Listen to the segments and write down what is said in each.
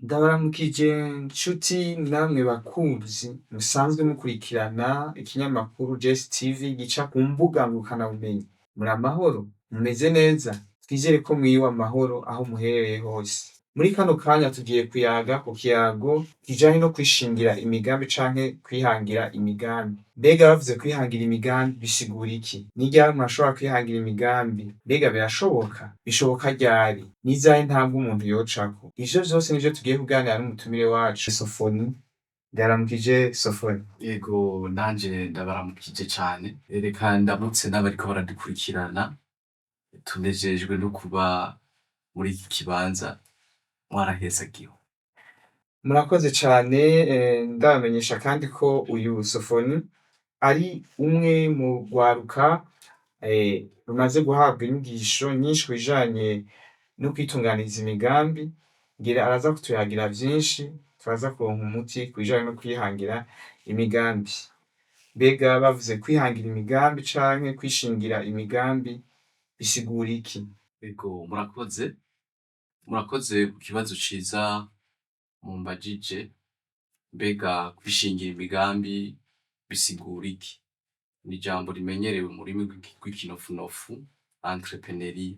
Ndabaramukije nshuti namwe bakunzi musanzwe mukurikirana ikinyamakuru Js TV gica ku mbuga ngurukanabumenyi. Muri amahoro? Mumeze neza? Twizere ko mwiriwe amahoro aho muherereye hose. Muri kano kanya tugiye kuyaga ku kiyago kijanye no kwishingira imigambi canke kwihangira imigambi. Mbega bavuze kwihangira imigambi bisigura iki? Ni ryari umuntu ashobora kwihangira imigambi? Mbega birashoboka? Bishoboka ryari? Nizahe ntambwe umuntu yocako? Ivyo vyose nivyo tugiye kuganira n'umutumire wacu Sofoni. Ndabaramukije Sofoni. Yego nanje ndabaramukije cane. Reka ndamutse n'abariko baradukurikirana. Tunejejwe no kuba muri iki kibanza mwarahezagiwe. Murakoze cane, ndabamenyesha kandi ko uyu Sofoni ari umwe mu rwaruka rumaze guhabwa inyigisho nyinshi kubijanye no kwitunganiriza imigambi. Ngira araza kutuyagira vyinshi, turaza kuronka umuti kubijanye no kwihangira imigambi. Mbega bavuze kwihangira imigambi canke kwishingira imigambi bisigura iki? Yego murakoze ku kibazo ciza mumbajije. Mbega kwishingira imigambi bisigura iki? Ni ijambo rimenyerewe mu rurimi rw'ikinofunofu entrepreneuria.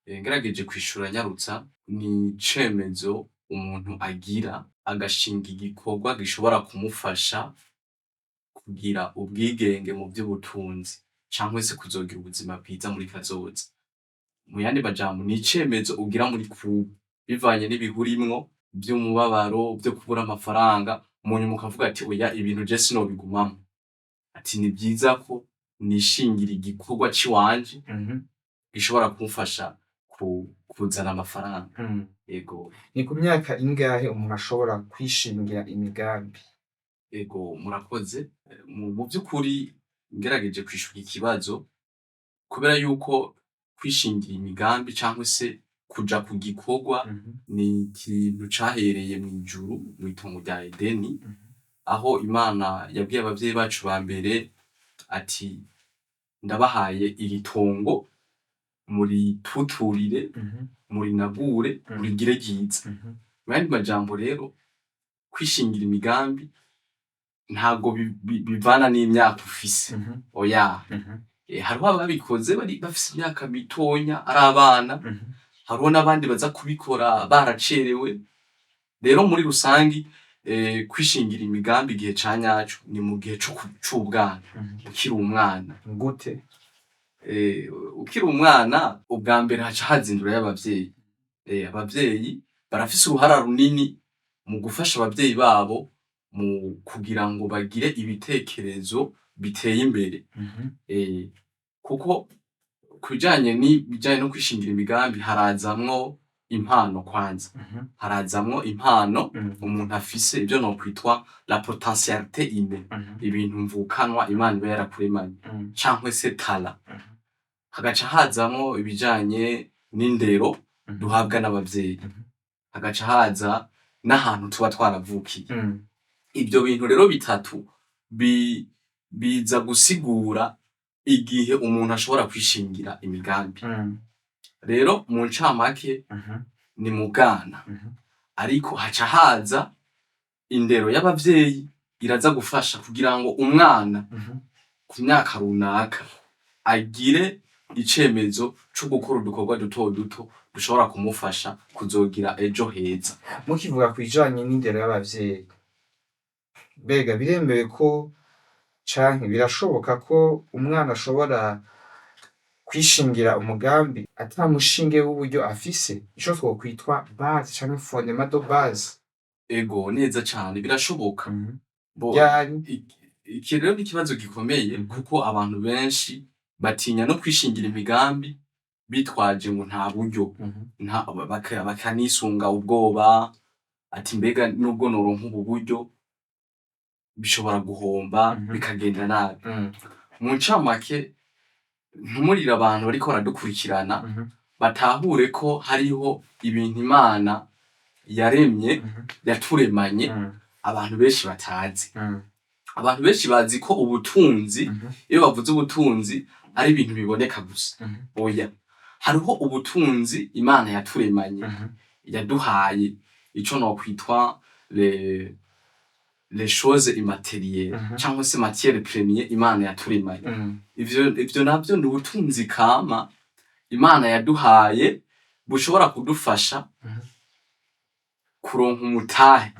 Ngerageje kwishura nyarutsa, ni icemezo umuntu agira agashinga igikorwa gishobora kumufasha kugira ubwigenge mu vy'ubutunzi canke se kuzogira ubuzima bwiza muri kazoza. Mu yandi majambo ni icemezo ugira muri kubu bivanye n'ibihurimwo vy'umubabaro, vyo kubura amafaranga, munyuma ukavuga ati oya ibintu je sinobigumamwo. Ati ni vyiza ko nishingira igikorwa ciwanje gishobora kumfasha kuzana amafaranga. Yego. Ni ku myaka ingahe umuntu ashobora kwishingira imigambi? Yego murakoze. Mu vy'ukuri ngerageje kwishura ikibazo, kubera yuko kwishingira imigambi canke se kuja ku gikorwa ni ikintu cahereye mw'ijuru, mw'itongo rya Edeni, aho Imana yabwiye abavyeyi bacu ba mbere ati ndabahaye iri tongo murituturire, murinagure, murigire ryiza. Mu yandi majambo rero, kwishingira imigambi ntabwo bivana n'imyaka ufise. Oya. Hariho ababikoze bari bafise imyaka mitonya ari abana, hariho n'abandi baza kubikora baracerewe. Rero muri rusangi kwishingira imigambi igihe ca nyaco ni mu gihe c'ubwana, ukiri umwana. Gute? Ukiri umwana ubwa mbere haca haza indero y'abavyeyi. Abavyeyi barafise uruhara runini mu gufasha abavyeyi babo mu kugira ngo bagire ibitekerezo biteye imbere. Kuko kubijanye no kwishingira imigambi harazamwo impano kwanza. Harazamwo impano umuntu afise, ivyo nokwitwa la potentialité innée, ibintu mvukanwa Imana iba yarakuremanye, cankwe se talent. Hagaca hazamwo ibijanye n'indero duhabwa n'abavyeyi. Hagaca haza n'ahantu tuba twaravukiye. Ivyo bintu rero bitatu biza gusigura igihe umuntu ashobora kwishingira imigambi. Rero mu ncamake ni mu bwana, ariko haca haza indero y'abavyeyi iraza gufasha kugira ngo umwana ku myaka runaka agire icemezo co gukora udukorwa duto duto dushobora kumufasha kuzogira ejo heza. Mukivuga kwijanye n'indero y'abavyeyi, mbega biremewe ko canke birashoboka ko umwana ashobora kwishingira umugambi ata mushinge w'uburyo afise, ico twokwitwa base canke fondement de base? Ego neza cane birashoboka. Ryari? Iki rero ni ikibazo gikomeye kuko abantu benshi batinya no kwishingira imigambi bitwaje ngo nta buryo, bakanisunga ubwoba ati mbega nubwo noronka ubu buryo bishobora guhomba bikagenda nabi. Mu ncamake ntumurire abantu bariko baradukurikirana batahure ko hariho ibintu Imana yaremye, yaturemanye abantu benshi batazi. Abantu benshi bazi ko ubutunzi, iyo bavuze ubutunzi ari ibintu biboneka gusa. Oya. Hariho ubutunzi Imana yaturemanye, yaduhaye ico nokwitwa les choses immatérielles cyangwa se matière première Imana yaturemanye. Ivyo navyo ni ubutunzi kama Imana yaduhaye bushobora kudufasha kuronka umutahe,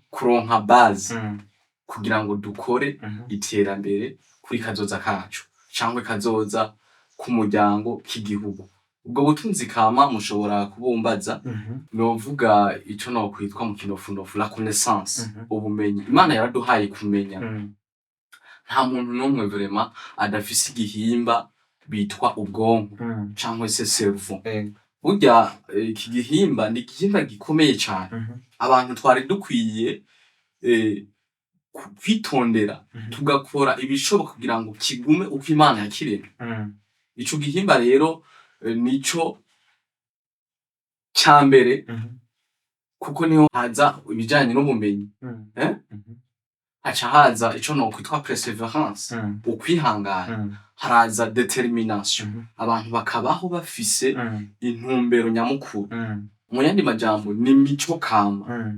kuronka base kugira ngo dukore iterambere kuri kazoza kacu cyangwa kazoza k'umuryango k'igihugu. Ubwo butunzi kama mushobora kubumbaza novuga ico nokwitwa mu kinofunofu la connaissance, ubumenyi. Imana yaraduhaye kumenya. Nta muntu n'umwe vraiment adafise igihimba bitwa ubwonko cyangwa se cerveau. Burya iki gihimba ni igihimba gikomeye cyane. Abantu twari dukwiye kwitondera tugakora ibishoboka kugira ngo kigume uko Imana yakiremye. Ico gihimba rero nico cyambere kuko niho haza ibijanye n'ubumenyi. Haca haza ico nokwitwa perseverance, ukwihangana. Haraza determination, abantu bakabaho bafise intumbero nyamukuru. Mu yandi majambo ni mico kama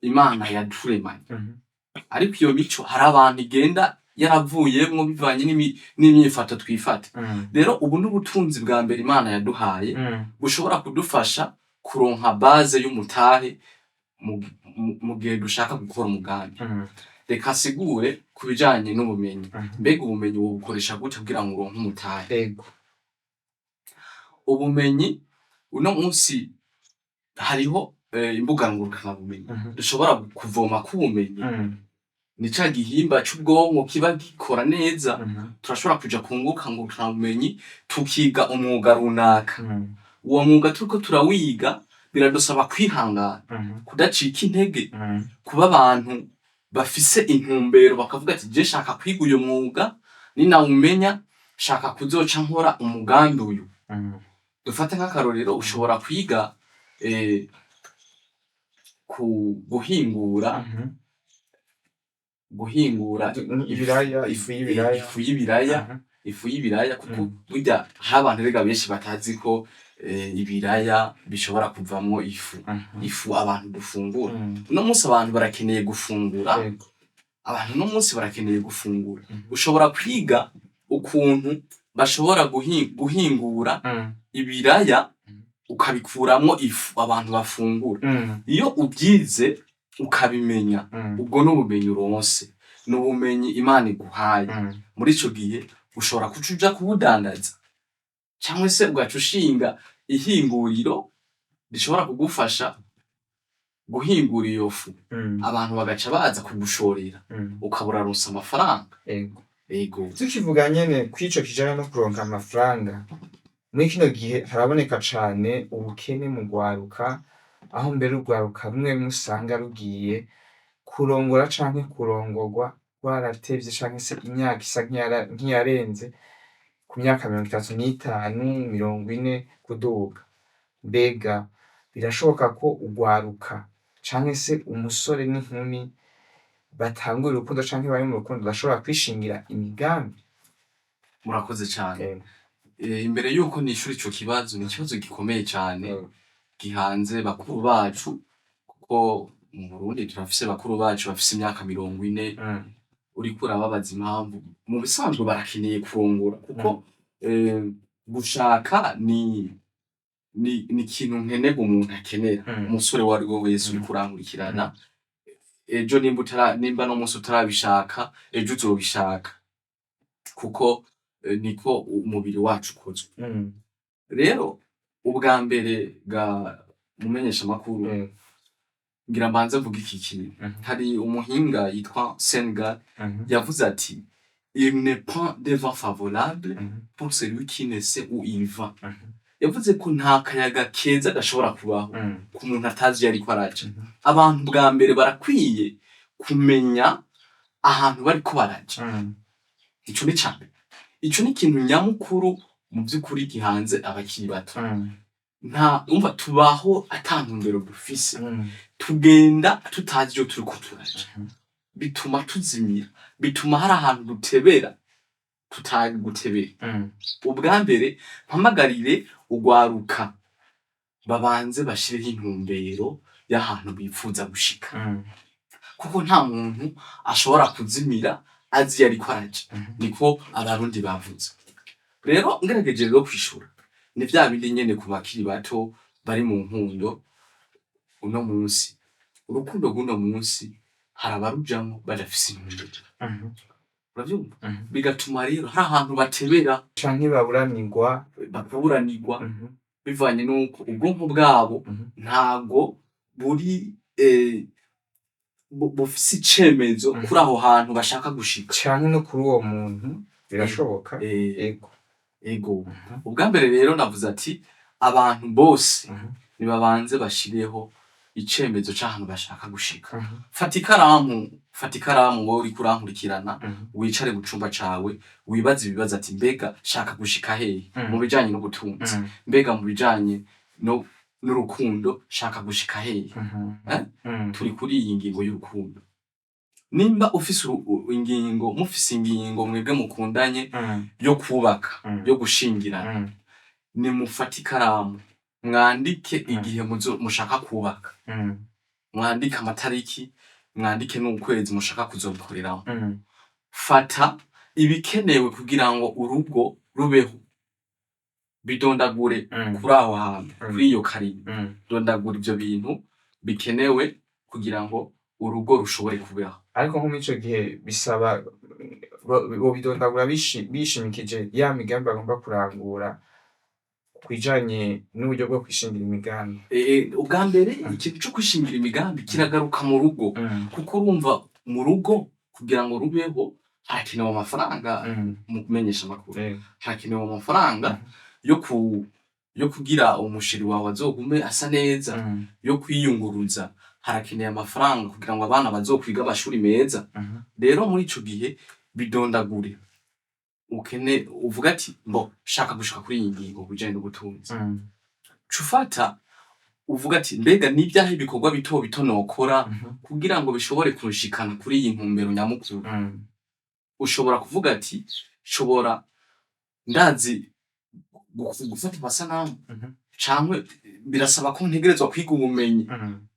Imana yaturemanye. Ariko iyo mico hari abantu igenda yaravuyemwo bivanye n'imyifato twifata. Rero ubu n'ubutunzi bwa mbere Imana yaduhaye bushobora kudufasha kuronka base y'umutahe mu gihe dushaka gukora umugambi. Reka sigure kubijanye n'ubumenyi. Mbega ubumenyi wobukoresha gute kugira ngo uronke umutahe? Ubumenyi uno munsi hariho imbuga ngurukana bumenyi dushobora kuvoma k'ubumenyi. Ni ca gihimba c'ubwonko kiba gikora neza. Turashobora kuja kunguka ngurukana bumenyi tukiga umwuga runaka. Uwo mwuga turiko turawiga biradusaba kwihangana, kudacika intege, kuba abantu bafise intumbero bakavuga ati je shaka kwiga uyu mwuga ninawumenya shaka kuzoca nkora umugambi uyu. Dufate nk'akarorero ushobora kwiga guhingura ibiraya, ifu y'ibiraya kuko burya hari abantu rega benshi batazi ko ibiraya bishobora kuvamwo ifu abantu dufungura. Uno munsi abantu barakeneye gufungura. Abantu uno munsi barakeneye gufungura. Ushobora kwiga ukuntu bashobora guhingura ibiraya ukabikuramwo ifu abantu bafungura. Iyo ubyize ukabimenya, ubwo n'ubumenyi uronse, n'ubumenyi Imana iguhaye. Muri ico gihe ushobora kuja kubudandaza cyangwa se ugaca ushinga ihinguriro rishobora kugufasha guhingura iyo fu. Abantu bagaca baza kugushorera ukabura ronse amafaranga. Ego. Tukivuga nyene kw'ico kijanye no kuronka amafaranga, muri kino gihe haraboneka cane ubukene mu rwaruka, aho mbere urwaruka rumwe usanga rugiye kurongora canke kurongorwa rwaratevye canke se imyaka isa nk'iyarenze ku myaka 35, 40 kuduga. Mbega birashoboka ko urwaruka canke se umusore n'inkumi batangura urukundo canke bari mu rukundo bashobora kwishingira imigambi? Murakoze cane. Imbere yuko nishura ico kibazo, ni ikibazo gikomeye cane gihanze bakuru bacu, kuko mu Burundi turafise bakuru bacu bafise imyaka 40. Uriko urababaza impamvu, mu bisanzwe barakeneye kurongora kuko gushaka ni ikintu nkenerwa umuntu akenera. Umusore wari we wese uriko urankurikirana, ejo nimba no munsi utarabishaka, ejo uzobishaka kuko niko umubiri wacu ukozwe. Rero ubwa mbere mumenyesha makuru ngira mbanze mvuga iki kintu. Hari umuhinga yitwa Senegal yavuze ati il n'est pas de vent favorable pour celui qui ne sait où il va. Yavuze ko nta kayaga keza gashobora kubaho ku muntu atazi yariko araja. Abantu bwa mbere barakwiye kumenya ahantu bariko baraja. Ico ni cyane. Ico ni ikintu nyamukuru mu by'ukuri gihanze abakiri bato. Umva tubaho atantumbero dufise. Tugenda tutazi iyo turiko turaja. Bituma tuzimira. Bituma hari ahantu dutebera tutari gutebera. Ubwa mbere mpamagarire urwaruka babanze bashireho intumbero y'ahantu bifuza gushika. Kuko nta muntu ashobora kuzimira azi yariko araja, niko abarundi bavuze. Rero ngerageje rero kwishura ni vya bindi nyene ku bakiri bato bari mu nkundo uno munsi. Urukundo rw'uno munsi hari abarujamwo badafise intumbero, uravyumva? Bigatuma rero hari ahantu batebera canke baburanirwa bivanye n'uko ubwonko bwabo ntago buri bufise icemezo kuri aho hantu bashaka gushika, canke no kuri uwo muntu birashoboka. Ego ubwa mbere rero navuze ati abantu bose nibabanze bashireho icemezo c'ahantu bashaka gushika. Fata ikaramu wowe uriko urankurikirana, wicare mu cumba cawe wibaze ibibazo ati mbega shaka gushika hehe mu bijanye n'ubutunzi, mbega mu bijanye n'urukundo shaka gushika hehe. Turi kuri iyi ngingo y'urukundo. Nimba ufise mufise ingingo mwebwe mukundanye yo kubaka, yo gushingirana, nimufate ikaramu mwandike igihe mushaka kubaka, mwandike amatariki, mwandike n'ukwezi mushaka kuzobikoreramo. Fata ibikenewe kugira ngo urugo rubeho, bidondagure kuri aho hantu, kuri iyo karine, dondagura ivyo bintu bikenewe kugira ngo urugo rushobore kubeho. Ariko nko muri ico gihe bisaba bobidondagura bishimikije ya migambi bagomba kurangura kwijanye n'uburyo bwo kwishingira imigambi. Ubwa mbere ikintu co kwishingira imigambi kiragaruka mu rugo, kuko urumva mu rugo kugira ngo rubeho harakenewe amafaranga mu kumenyesha amakuru, harakenewe amafaranga yo kugira umushiri wawe azogume asa neza, yo kwiyunguruza, harakeneye amafaranga kugira ngo abana bazokwiga amashuri meza. Rero muri ico gihe bidondagure, uvuga ati shaka gushika kuri iyi ngingo bijanye n'ubutunzi. Cufata uvuga ati mbega n'ivyahe ibikorwa bito bito nokora kugira ngo bishobore kunshikana kuri iyi ntumbero nyamukuru. Ushobora kuvuga ati ndazi gufata amasanamu, canke birasaba ko ntegerezwa kwiga ubumenyi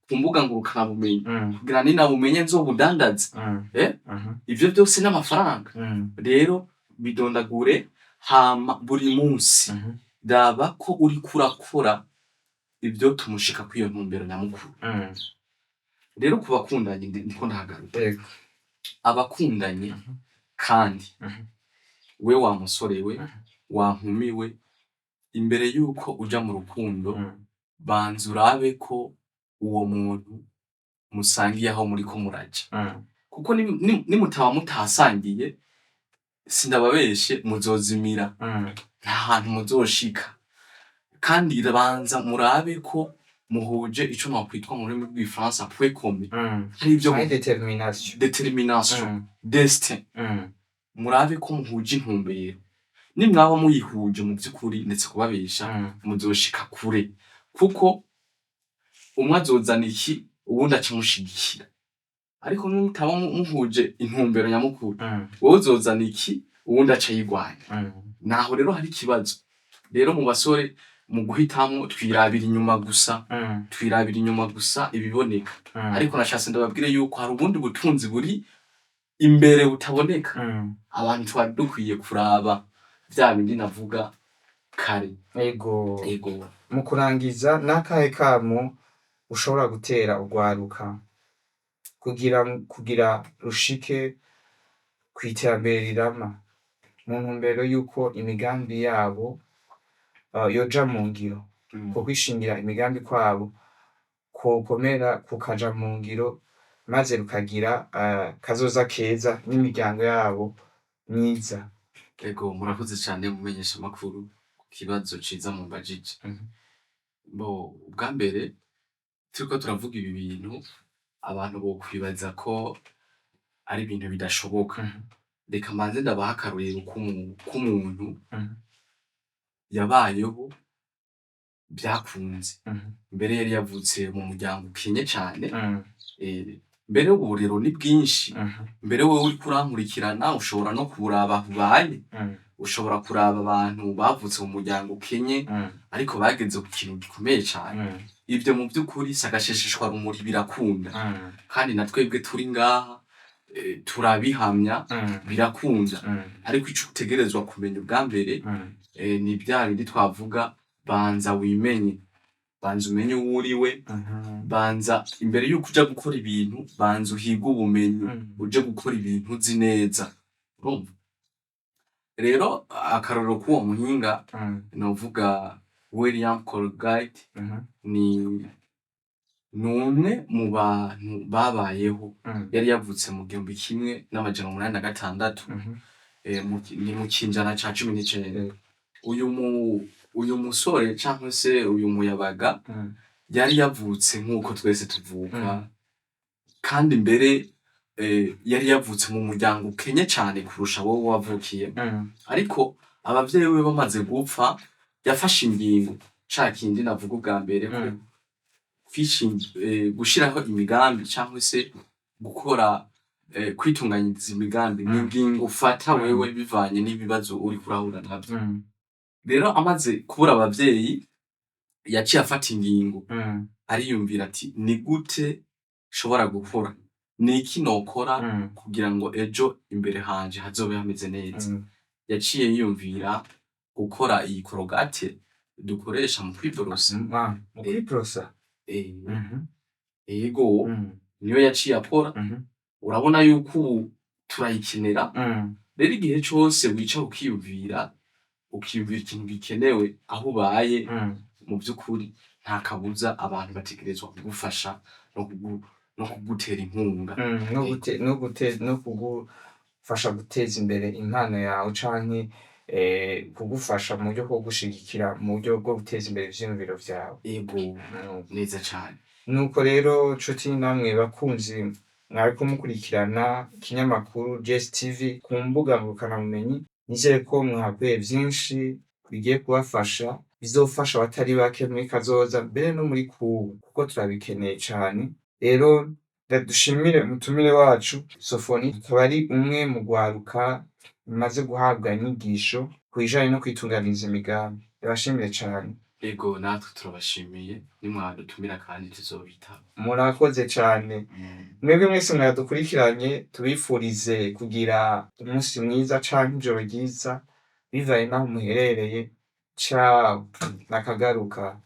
ku mbuga ngurukana bumenyi kugira ninabumenye nzobudandaza. Ivyo vyose n'amafaranga. Rero bidondagure, hama buri munsi daba ko uriko urakora ivyo tumushika kw'iyo ntumbero nyamukuru. Rero ku bakundanye ndiko ndahagaruka, abakundanye kandi we wa musore we, wa nkumi we, imbere yuko uja mu rukundo banza urabe ko uwo muntu musangiye aho muriko muraja. Kuko nimutaba mutahasangiye sindababeshe muzozimira, nta hantu muzoshika. Kandi banza murabe ko muhuje ico nokwitwa mu rurimi rw'igifaransa point commun, hari ivyo determination, destin. Murabe ko muhuje intumbero. Nimwaba muyihuje mu vy'ukuri ndetse kubabesha muzoshika kure, kuko umwe azozana iki uwundi acamushigikira. Ariko nimutaba muhuje intumbero nyamukuru, wowe uzozana iki uwundi acayigwanya. Naho rero hari ikibazo. Rero mu basore mu guhitamwo twirabira inyuma gusa ibiboneka. Ariko nashase ndababwire yuko hari ubundi butunzi buri imbere butaboneka. Abantu twari dukwiye kuraba vya bindi navuga kare. Ego. Mu kurangiza n'akahe kamo ushobora gutera urwaruka kugira rushike kw'iterambere rirama, mu ntumbero yuko imigambi yabo yoja mu ngiro, ko kwishingira imigambi kwabo kokomera kukaja mu ngiro, maze rukagira kazoza keza n'imiryango yabo myiza. Ego murakoze cane mumenyesha amakuru ku kibazo ciza mumbajije. Ubwa mbere turiko turavuga ibi bintu abantu bokwibaza ko ari ibintu bidashoboka. Reka mbanze ndabaha akarorero k'umuntu yabayeho vyakunze. Mbere yari yavutse mu muryango ukenye cane. Mbere uburero ni bwinshi. Mbere wewe uriko urankurikirana ushobora no kuraba aho ubaye ushobora kuraba abantu bavutse mu muryango ukenye ariko bageze ku kintu gikomeye cane. Ivyo mu vy'ukuri si agashesheshwarumuri, birakunda. Kandi na twebwe turi ngaha turabihamya, birakunda. Ariko ico utegerezwa kumenya ubwa mbere ni vya bindi twavuga, banza wimenye, banza umenye uwo uriwe, banza imbere yuko uja gukora ibintu, banza uhige ubumenyi, uje gukora ibintu uzi neza. Urumva? Rero akarorero k'uwo muhinga novuga William Colgate, ni umwe mu bantu babayeho. Yari yavutse mu 1886, ni mu kinjana ca 19. Uyu musore canke se uyu muyabaga yari yavutse nk'uko twese tuvuka, kandi mbere yari yavutse mu muryango ukenye cane kurusha wowe wavukiyemwo. Ariko abavyeyi biwe bamaze gupfa, yafashe ingingo, ca kindi navuga ubwa mbere, gushiraho imigambi canke se gukora, kwitunganyiriza imigambi ni ingingo ufata wewe bivanye n'ibibazo uriko urahura navyo. Rero amaze kubura abavyeyi, yaciye afata ingingo, ariyumvira ati ni gute nshobora gukora, niki nokora kugira ngo ejo imbere hanje hazobe hameze neza. Yaciye yiyumvira gukora iyi korogate dukoresha mu kwiborosa. Mu kwiborosa? Yego, niyo yaciye akora. Urabona yuko ubu turayikenera. Rero igihe cose wicara ukiyumvira ikintu gikenewe aho ubaye, mu vy'ukuri nta kabuza abantu bategerezwa kugufasha no kugutera inkunga, no kugufasha guteza imbere impano yawe, canke kugufasha mu buryo bwo gushigikira mu buryo bwo guteza imbere ivyiyumviro vyawe. Yego, neza cane. Nuko rero nshuti namwe bakunzi mwariko mukurikirana ikinyamakuru Jess TV ku mbuga ngurukanabumenyi, nizere ko mwahakuye vyinshi bigiye kubafasha, bizofasha abatari bake muri kazoza, mbere no muri kubu, kuko turabikeneye cane. Rero dushimire umutumire wacu Sofoni, akaba ari umwe mu rwaruka rumaze guhabwa inyigisho kubijanye no kwitunganiriza imigambi. Ndabashimire cane. Yego, natwe turabashimiye, nimwadutumira kandi tuzobitaba. Murakoze cane. Mwebwe mwese mwadukurikiranye, tubifurize kugira umunsi mwiza canke ijoro ryiza bivanye naho muherereye. Ciao, nakagaruka.